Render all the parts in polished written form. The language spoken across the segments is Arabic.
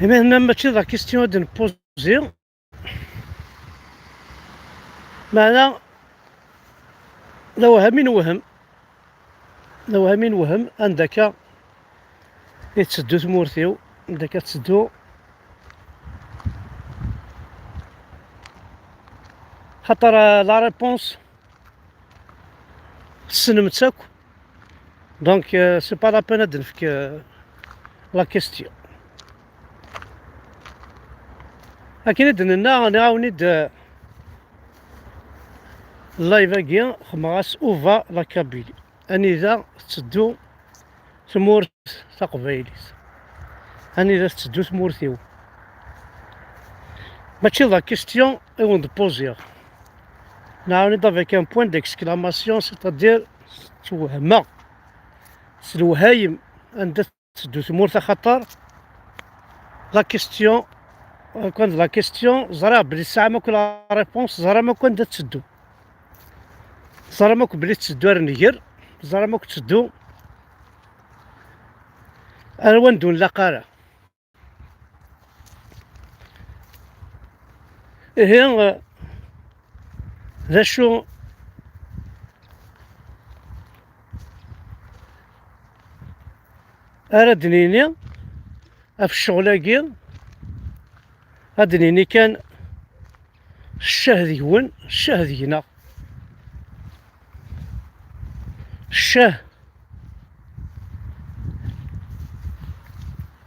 هنا ماشي لا كيستيون دو نبوزي، معنا لو همين وهم، لو همين وهم عندك يتسدو تمورتيو، عندك تسدو خاطر لا ريبونس سنمتك، دونك سي با لا بين ندنفك لا كيستيون. أكيد دنا نعاونيد اللايفاكيا خماس أوفا لا كابيلي، أني إذا تسدو تمورت تقبايليت، أني إذا تسدو تمورتيو ماشي لا كيستيون اون دبوزيغ، نعاونيد افيك ان بوان ديكسكلاماسيون، سيتادير توهما الوهايم عندها تسدو تمورت خاطر لا كيستيون كون لا كيستيون زرا بلي ساعة ماكو لا ريبونس، زرا ماكو عندها تسدو، زرا ماكو بلي تسدو رنيير، زرا ماكو تسدو ألوان دون لاقارة. هي ذا شو أردنيني في الشغلاكي، أدنيني كان الشاه ديون الشاه دينا، الشاه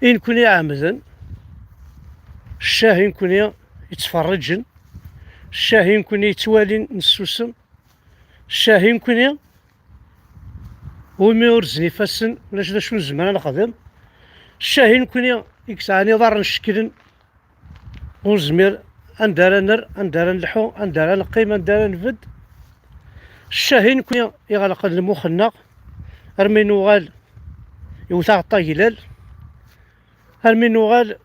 إن كوني عامدن، الشاه إن كوني يتفرجن، الشاه إن كوني يتوالي نسوسن، الشاه إن كوني ومي ورزني فاسن ولاش دا شنو زمان نخدم، الشاه إن كوني يكسعني ضار نشكلن ونزمير أندار نر أندار نلحو أندار نقيم أندار نفد، الشاه إن كوني يغلق المخنا أرمي نوغال يوثاغ الطايلال، أرمي نوغال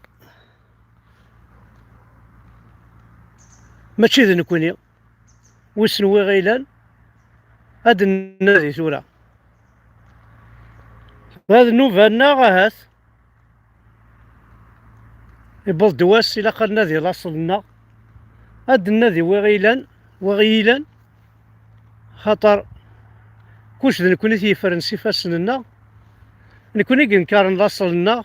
ماشي ذا نكوني ويسنوي غيلان هاد النادي ثورة، هاد النوفالنا غاهات يبوظ دواس إلا قال نادي لاصلنا، هاد النادي وغيلان وغيلان خاطر كلش ذا نكوني تي فرنسي فاسننا، نكوني كنكارن لاصلنا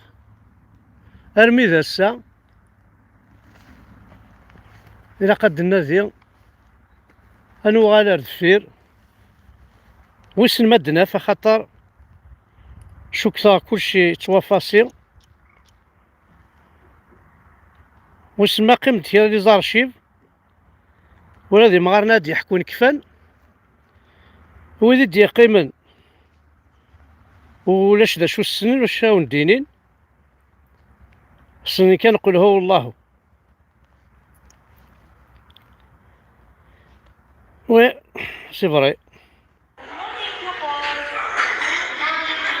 أرمي ذا السا إلا قد النادي أنو غالا دفير ويسن مدنا فخاطر شكثا كلشي توافاسي، ويسن ما قيمت هي لي زارشيف ولا دي مغار نادي يحكون كفان ويدي دي قيمن ولاش دا شو السنين واش هاون دينين السنين كنقول هو الله. وي سي فري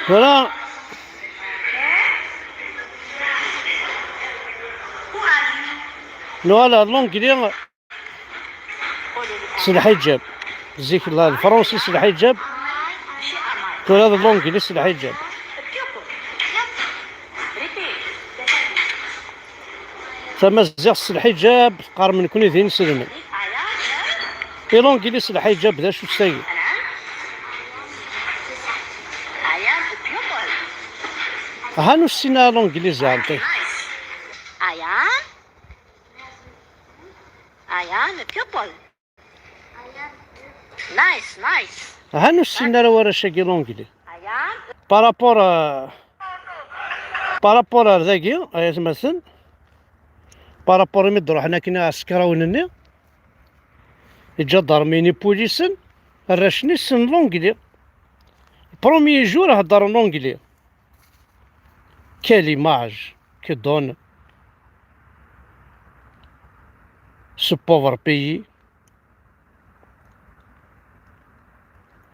فوالا. فوالا لونجلي سي الحجاب، زيك الله الفرنسي سي الحجاب، كل هذا لونجلي سي الحجاب. تمازيغ سي الحجاب قار من كوني ذين سلمي، اي لونجلي سي الحجاب ذا شو تسايي. هانو السينا لونجليزي عندي. Ayan, pupil. Nice, nice. هانو السينا راه ورا شاكي لونجلي Ayan. بارابور ذاكي ايا مثلا بارابور مدرو حنا كنا عسكراونني يجا ضرميني بوليسن راشني سن لونجلي بروميي جور هضر لونجلي كال ايماج كي دون سو بوفر بيي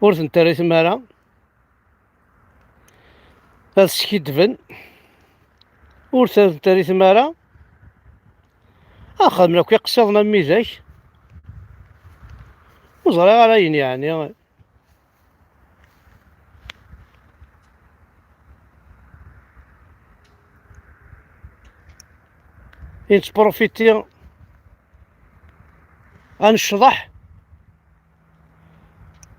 ورث نتاري ثمارا هاد سكيدفن ورث نتاري ثمارا خدمنا كي قصدنا ميزاك وزرا غراين يعني نتبروفيتي غنشطح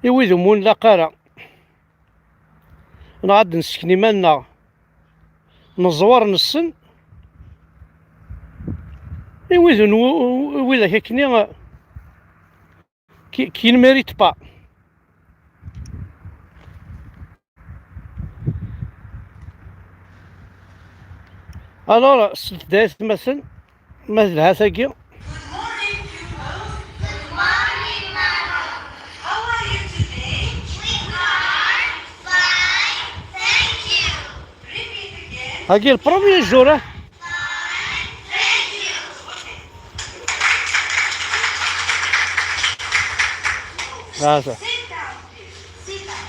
ويدو مون لاقارا نعاد نسكني مالنا نزور نسن ويدو هكني كي نميريت با. الوغ سدات مثلا هاثاكي. Good morning, pupils. Good morning, Madam. How are you today? We are fine, thank you. Repeat again. هاكي البروميير جور. Fine, thank you. هذا Sit down, please. Sit down.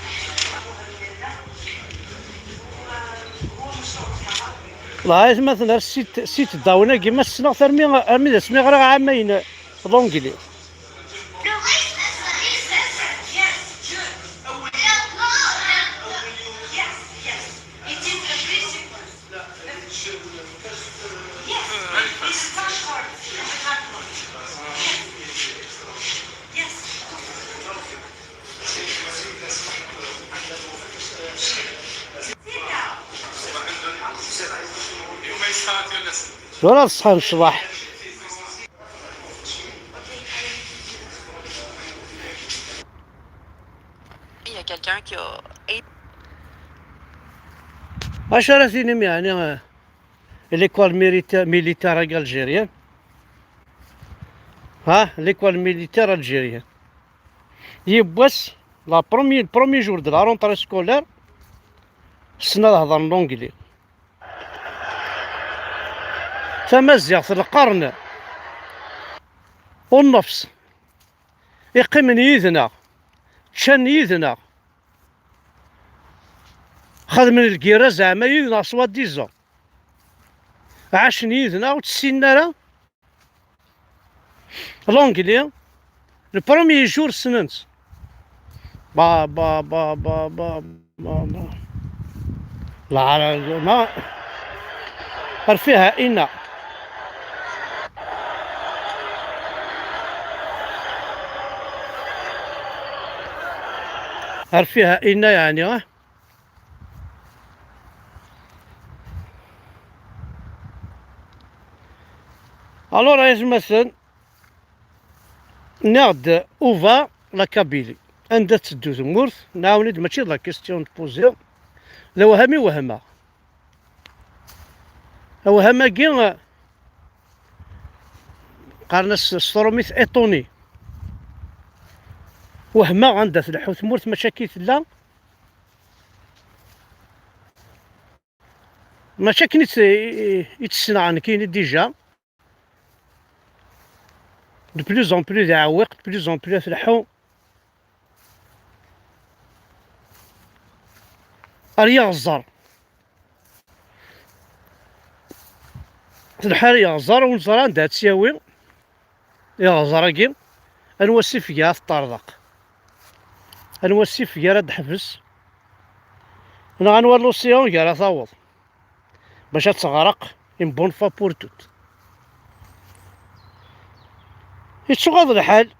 لا مثلا سيت داونا كيما السنة ارمي ذا سمي غير عامين لونجلي. Yes, good. Yes, yes. It is a principle. Yes, it's flashcard. Yes. Sit down. ولا الصحة نشطح. Il y a quelqu'un qui a عشرة سنين يعني ليكوال ميليتار الجيريان. ها ليكوال ميليتار الجيريان يبوس لا برومي جور دو لا رونطري سكولير السنة هضر لونجلي تمزيغ في القرن والنفس يقيم يدنا تشان يدنا خذ من الكيرا زعما يدنا سوا ديزون عاش يدنا وتسينا راه لونجلي البروميي جور سننت با با با با با با لا ما فيها إنا فيها إنا يعني الوغ رايز مثلا ناخد اوفا لا كابيلي عندها تسدو تمورث نعاوني ماشي لا كيستيون تبوزيو لا وهمي وهمه وهمه كي قارناس ستروميث ايطوني وهمه عندها تلحو تمورث مشاكل لا مشاكل يتسنعن كاين ديجا دو بلوز اون بلوز يعوق دو بلوز اون بلوز تلحو يغزر الحال يغزر ونزر عندها تساوي يغزر انوسي فيها تطردق انوسي فيها راه تحبس انا غنولو سيون كاع راه تاوض باش تغرق اون بون فوا بور توت يتشغض الحال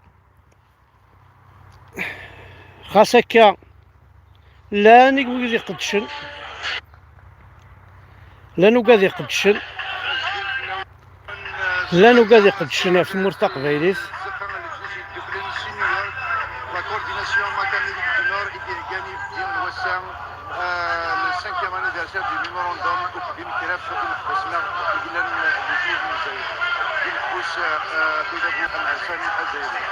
خاص هكا لا نقول يقدشن لا نقاد يقدشن لا نقاد يقدشن في مرتق فيريس. La coordination Matamérique du Nord et Gani Dion Wassam, le 5e anniversaire du mémorandum Oukbim Kiraf Basma Gilan Boujour Mouzaïd. Il pousse Bidabou Al-Hassan Al-Zaïdi.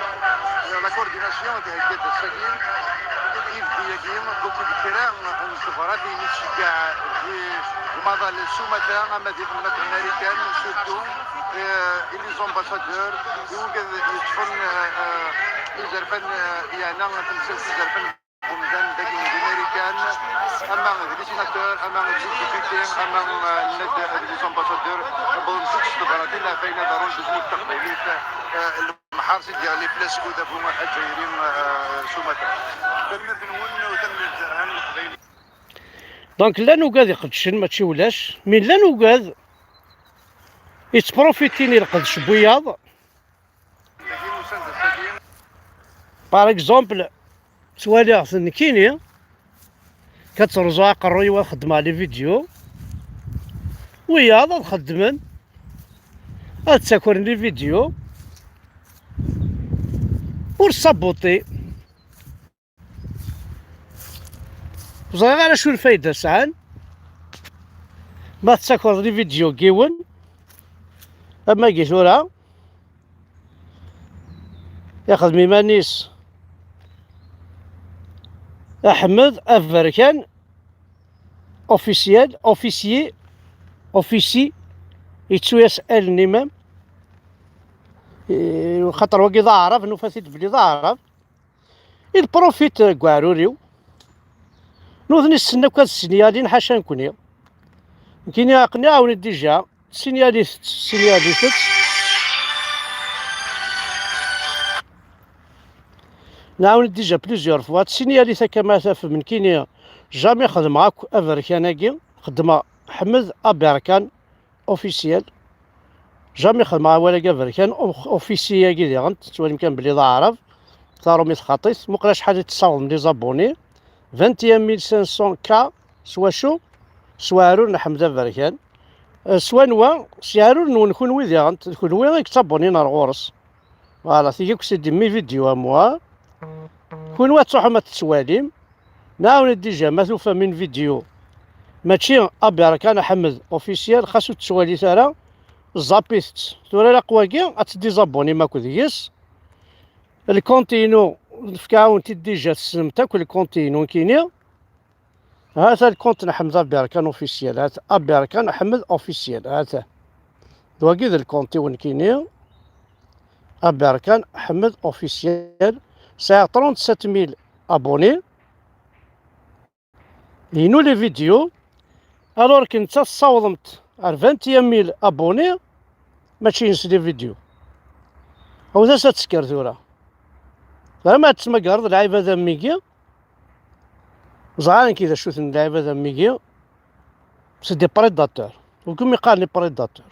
La coordination de Haged Al-Sagir, Yves Biyagim, beaucoup de terrain, on se fera des Michiga, ومضى للسومتا أما ديك الملك الأمريكان سورتو اللي زومباسادور يوجد يدفن يزرفن يعني تمثل يزرفن بمدان داكي الأمريكان أما لي سيناتور أما لي أما لي زومباسادور بون سوكس دبراتي لا فاينة دارون بزمو التقبيليت المحارس ديال لي بلاس ودابو الجزائريين سومتا تمت نون وتمت هان القبيلي. دونك لا نوكاد يقدشن ماشي ولاش مين لا نوكاد يتبروفيتيني القدش بوياض الذين مساندة السبيل باغ اكزومبل سوالي غسن كيني كترجع قروي وخدمة لي فيديو وياض خدمن تساكرني فيديو ورصبوطي وزغير على شو الفايدة سعان ما تساكر لي فيديو كيون اما كي ثورا ياخذ ميمانيس احمد افركان اوفيسيال اوفيسي يتسو يسال الامام خاطر هو كي ضعرف انو فاسيت بلي ضعرف البروفيت كواعروريو نوضني نستنى كاد السينيالين حاشا نكوني كاين يعقني عاوني ديجا سينياليست نعاون ديجا بليزيور فوا تسينياليتا كما تاف من كينيا جامي خدم غاك افركاناكي خدمة حمد ابركان اوفيسيال جامي خدم ولا افركان اوفيسيا كي ديغنت توالي كان بلي ضعرف صاروا ميت خطيس مقلاش حاجه تصاوب لي زابوني 21500 كا سوا شو سوارو نحمد افركان سوا نوا سيارو نكون ويدي غنت نكون ويدي كتابوني نار غورس فوالا تيجيك سيدي مي فيديو موا كون واحد تروحو ما تتسواليم نعاون ديجا ما توفى من فيديو ماشي ابي كان حمد اوفيسيال خاصو تسوالي ترى زابيست تورا لا قواكي غتدي زابوني ماكو ديس الكونتينو في كاونتي ديجا تسلمتك الكونتينو كينيا هذا الكونت نحمد ابي كان اوفيسيال هذا ابي كان حمد اوفيسيال هذا دواكي ذا الكونتي وين كينيا ابي كان حمد اوفيسيال ساعة 37000 ابوني ينو لي فيديو الور كنت صاوضمت على 21000 ابوني ماشي نسدي فيديو او ذا تسكر ثورة فما تسمى قرض لعيبة ذا ميكي زعلان كذا شوت لعيبة ذا ميكي سي دي بريداتور وكم يقال لي بريداتور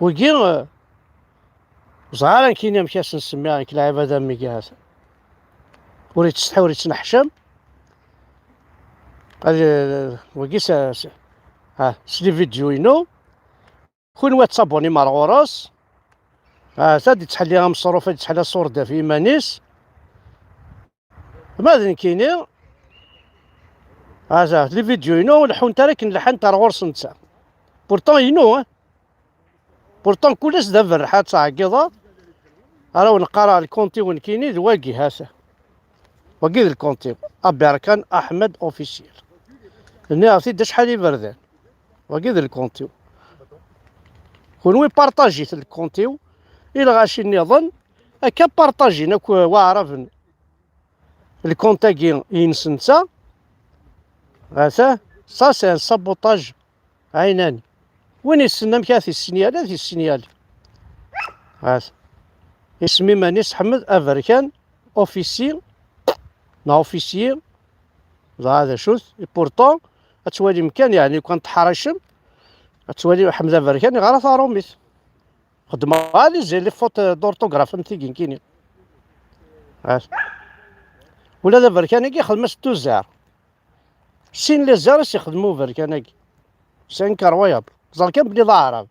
وكي زعلان كينيا مكاس نسميها كلاعب هذا ميكي هذا وريت تستحي وريت تنحشم هذا وكيس ها سلي فيديو ينو كون واحد صابوني مع الغراس هذا تحليها مصروفة تحليها صوردة في مانيس ماذا كاينين هذا لي فيديو ينو لحون تاعك نلحن تاع الغرس نتا بورتون ينو بورتون كلش دابا الرحات تاع كيضا راهو نقرا الكونتي وين كاينين واقي هذا واقي الكونتي ابي اركان احمد اوفيسيال هنا عرفتي شحال يبردان واقي الكونتي كون وي بارطاجيت الكونتي الى غاشي نظن هكا بارطاجينا واعرف الكونتاكي ينسنسا هذا سا سي ان سابوتاج عيناني وين يسنى مكاثي السينيال هذه السينيال هذا اسمي مانيس حمد افريكان اوفيسيال نا اوفيسيال هذا شوف بورتون تولي مكان يعني كون تحرشم تولي حمد افريكان غير ثاروميت خدمه هذه زي لي فوت دورتوغراف نتيكين كاينين هذا ولا دابا فركاناكي خدمه 6 زار سين لي زار يخدموا فركاناكي سين كرويابل زال كان بلي ضارب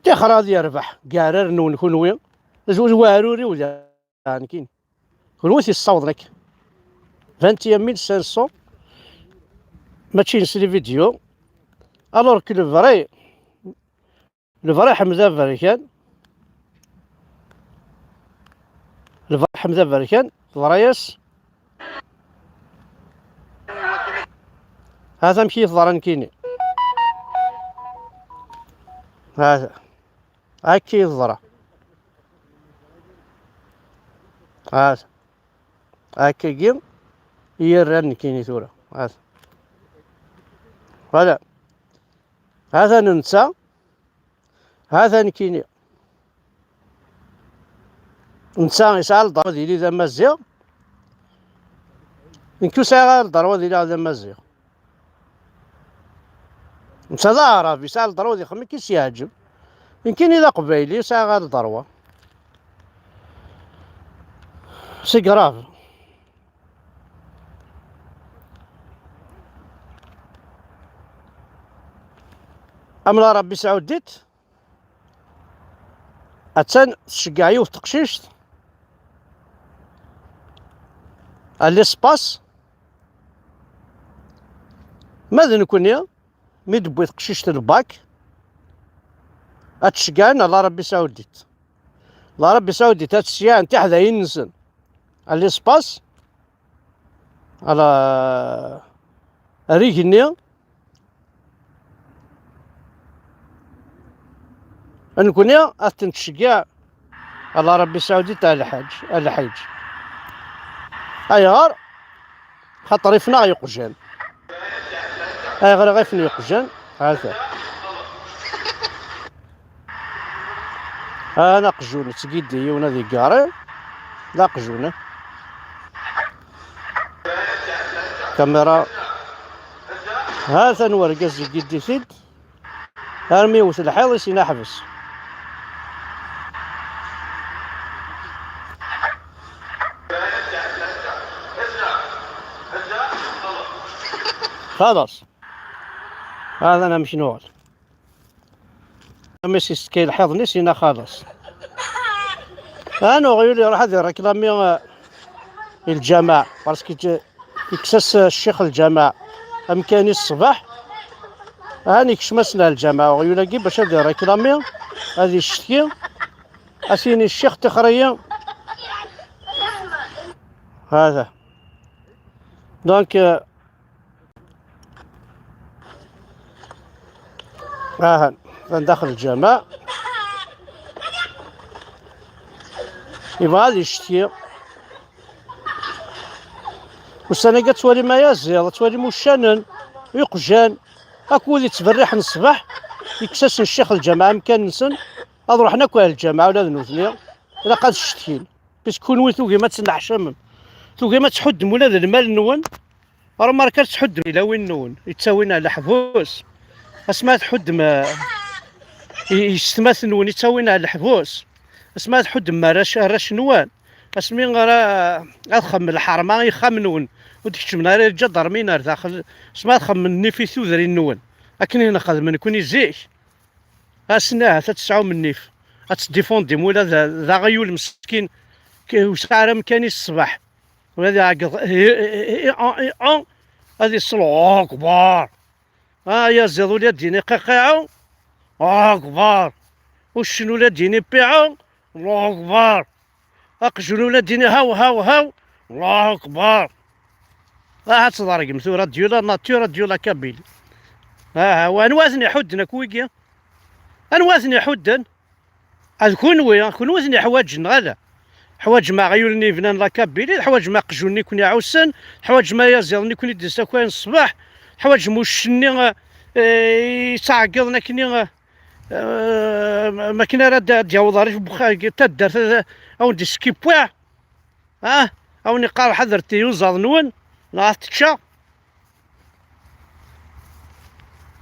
تاخر غادي يربح كارر نكون وين زوج واروري ولا يعني كاين كون وين يصاوب لك 21500 ماشي نسلي فيديو الور كو لو فري حمزه فريكان حمزه فريكان فرايس هذا مشي الضرن كيني هذا هاكي الضرا هذا هاكي جيم يرن كيني ثورة هذا ننسى هذا نكيني نسى يسأل ضرب ديالي ذا مزيغ نكو ساعة ضرب ديالي ذا مزيغ انت هذا عربي يسعى الضروة دي خمي كيس يعجب، يمكن إذا قبيلي يسعى غير الضروة سي كراف. أملا ربي سعود ديت أتان تشقعيو في تقشيشت الاسباس ماذا نكون يا مي دبوي تقشيشت الباك أتشقعنا الله ربي سعود ديت، الله ربي سعود ديت هاتشيا نتاع حدا ينسن الاسباس على ريغنيا نكون يا أتنشقع الله ربي سعودي تاع الحاج أي غار خاطر يفنا يقجان أي غير غيفني يقجان هذا أنا قجوني تقيدي ونادي قاري لا قجوني كاميرا هذا نورقز قدي سيد ارمي وث الحيض يسينا حبس خلاص هذا انا مش نوغل ماشي سكي الحيض نسينا خلاص انا غيولي راح هذه ركلامي الجماعة باسكو يكسس الشيخ الجماعة امكاني الصباح هاني كشمسنا الجماعة ويلاقي باش هذا ركلامي هذه الشتكي اسيني الشيخ تخريا هذا دونك داخل الجامع يبغى هذه الشتي والسنة تولي ما يزير تولي مشانن يقجان هاكو اللي تبرح من الصباح يكسس الشيخ الجامعة مكان نسن هاد روح ناكل الجامعة ولا نوثني إلا قاد الشتكين باش كون ويثوكي ما تنحشم ثوكي ما تحدم ولا ذا المال نون راه ما كانش تحدم إلا وين نون يتساوينا على حبوس اسمها تحدم يستماث نون يتساوينا على الحبوس اسمها تحدم ما راش نوان اسمي راه اخم الحرمه يخم نون وديك الشمنا راه جدر مينار داخل اسمها تخمني في ثوذري النون لكن هنا خدم من يكون يزيش اسناه تتسعو من النيف اتديفوندي مولا ذا غيول مسكين واش راه مكاني الصباح وهذا عقد هذه الصلوه كبار يا زيدو لي ديني قيقيعو كبار وشنو لا ديني بيعو الله كبار اقجلو لا ديني هاو هاو هاو الله كبار هاد صدارك مثورة ديولا ناتورا ديولا كابيل وانواثني حدنا كويكيا انواثني حدن هاد كون وثني حوايج غادا حوايج ما غيولني فنان لا كابيلي حوايج ما قجوني كوني عوسن حوايج ما يزيرني كوني ديسا كوين الصباح حوايج موشني يتعقضنا كني ما كنا راه ديال ظريف بخا تدار او ندي سكيبوا او نقار حضرتي يوزاد نون نعطيتشا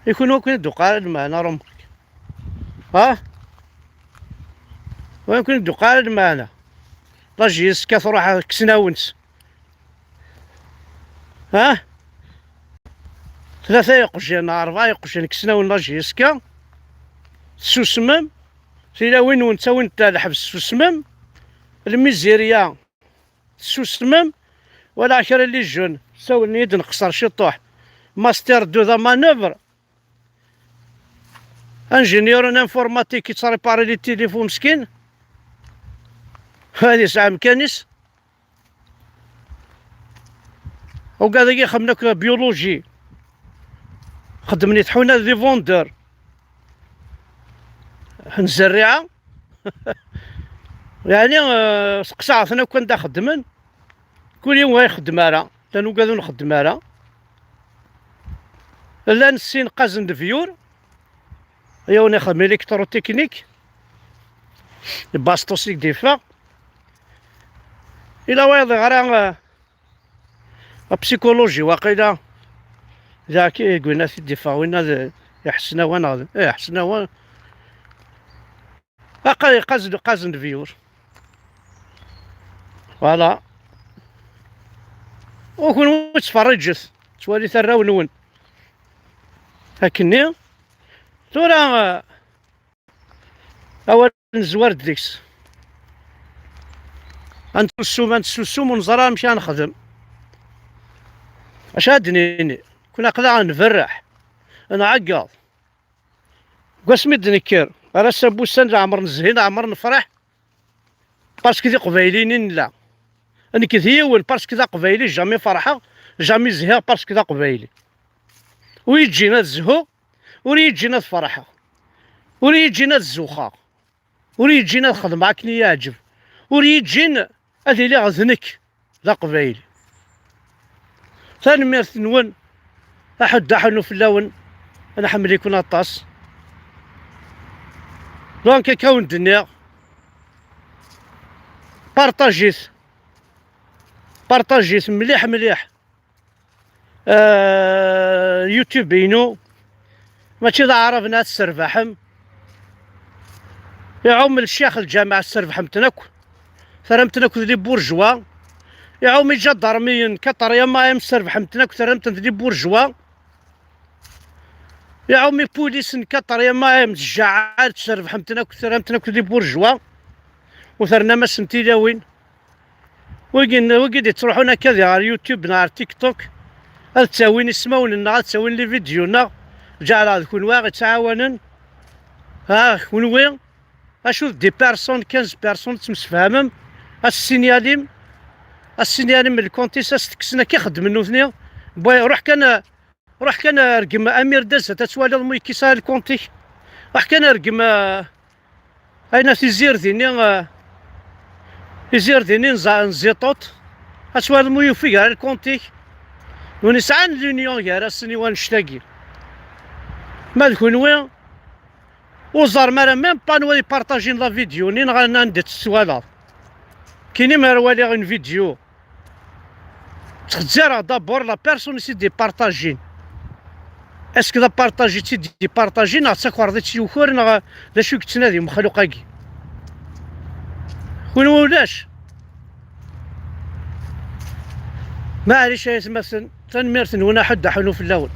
يكونوا كون دوقال معنا رمك وين كون دوقال معنا لاجيس كتروح كسناونس ثلاثة يقجين أربعة يقجين كسناون لاجيسكا سوسمم سيلا وين ونتا وين تا الحبس سوسمم الميزيريا سوسمم ولا عشرة اللي جون ساو نيد نقصر شي طوح ماستر دو ذا مانوفر انجينيور ان انفورماتيك يتريباري لي التليفون مسكين هادي ساعة مكانيس وكاع داكي خدمنا بيولوجي خدمني تحونا دي فوندور نزرعها يعني سقسعتنا كون دا خدمن كل يوم يخدم راه لانو قادو نخدم راه لا نسين قازن دفيور يوني خدم الكترو تكنيك باستوسيك ديفا الى وايض غير بسيكولوجي واقيلا ذاك قلنا في الدفاع وين يحسنا وانا يحسنا وانا قازن فيور فوالا وكون تفرجت توالي ثراو نون هكني تورا اول نزوار ديكس انتسوم ونزرا نمشي نخدم اش هادني كنا قدا نفرح انا عقاض قسمي دنكر راه سابوسان عمر نزهين عمر نفرح باسكو ذي قبايلين لا انا كثيول باسكو ذا قبايلي جامي فرحه جامي زهير باسكو ذا قبايلي ويجينا الزهو ويجينا الفرحه ويجينا الزوخه ويجينا الخدمه كني يعجب ويجينا هذه اللي غزنك ذا قبايلي ثاني ميرث نون احد حنو في اللون انا حمل يكون الطاس لون كون الدنيا بارطاجيت مليح يوتيوب بينو ماشي ذا عرفنا تسربحم يعوم الشيخ الجامع تسربحم تنكو ثرمتنكو ذي بورجوا يعوم يجا ضرمين كطر يا ما يمسربحم تنكو ثرمتن ذي بورجوا يا عمي بوليس نكطر يا ما يمجعال تسربحم تنكو ذي بورجوا وثرنا ما سنتي وين وقد تروحونا كذا على اليوتيوب على تيك توك هل تساوين اسمون لنا تساوين لي فيديونا جعل هذا كون واحد تعاونن ها كون وين اشوف دي بيرسون 15 بيرسون تمسفهمم السينياليم من الكونتيس استكسنا كيخدم النوثنيا بويا روح كان رقم امير دزه تتوالى المي كيسال الكونتي راح كان رقم اين تيزير ذيني نزيطوط اتوالى المي في على الكونتي ونسعان لونيون يا راسني ونشتاقي مالك وين وزار مرا ميم با نولي بارطاجين لا فيديو نين غندت السوالا كاينين مروالي غن فيديو تخزر دابور لا بيرسون سي دي بارطاجين اسكو دا بارطاجيتي دي بارطاجي نعطيك ورضيتي وكور نا دا شو كتنادي مخلوقاكي وين ولاش معليش يا مثلا تنميرتن وانا حد حنو في الاول